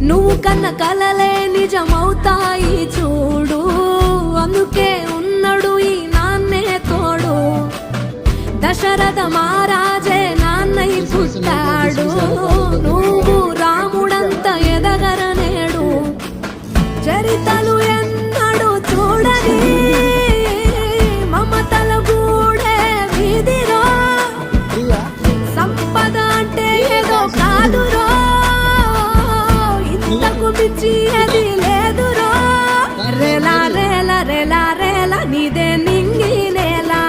నువ్వు కన్న కలలే నిజమవుతాయి చూడు, అందుకే ఉన్నాడు ఈ నాన్నే తోడు. దశరథ మహారాజే నాన్నై పుట్టాడు, నువ్వు రాముడంత ఎదగరనేడు. చరితలు ఎన్నడు చూడని మమతల గూడే వీధిరో, సంపద అంటే ఏదో కాదురో, ఇంతకు మించి అది లేదురో. రేలా రేల రేలా రేల నీదే నింగి నేలా,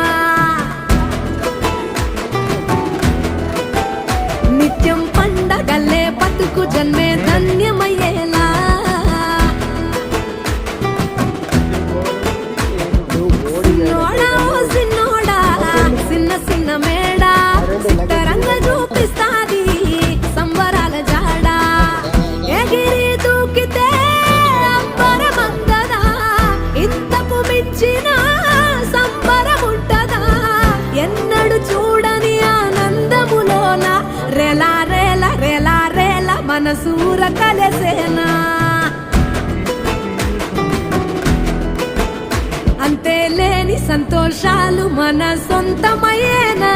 నిత్యం పండగల్లే బతుకు జన్మే ధన్యమయ్యేలా. సిన్నోడా ఓ సిన్నోడా చిన్న చిన్న మేడ, సిద్ధరంగా చూపిస్తాది సంబరాల జాడ. ఎగిరి దూకితే అంబరమందదా, ఇంతకు మించిన సంబరముంటదా. ఎన్నడు చూడని ఆనందములోన రేలా రేల రేలా రేల మనసూర కలసేనా. అంతే లేని సంతోషాలు మన సొంతమయ్యేనా.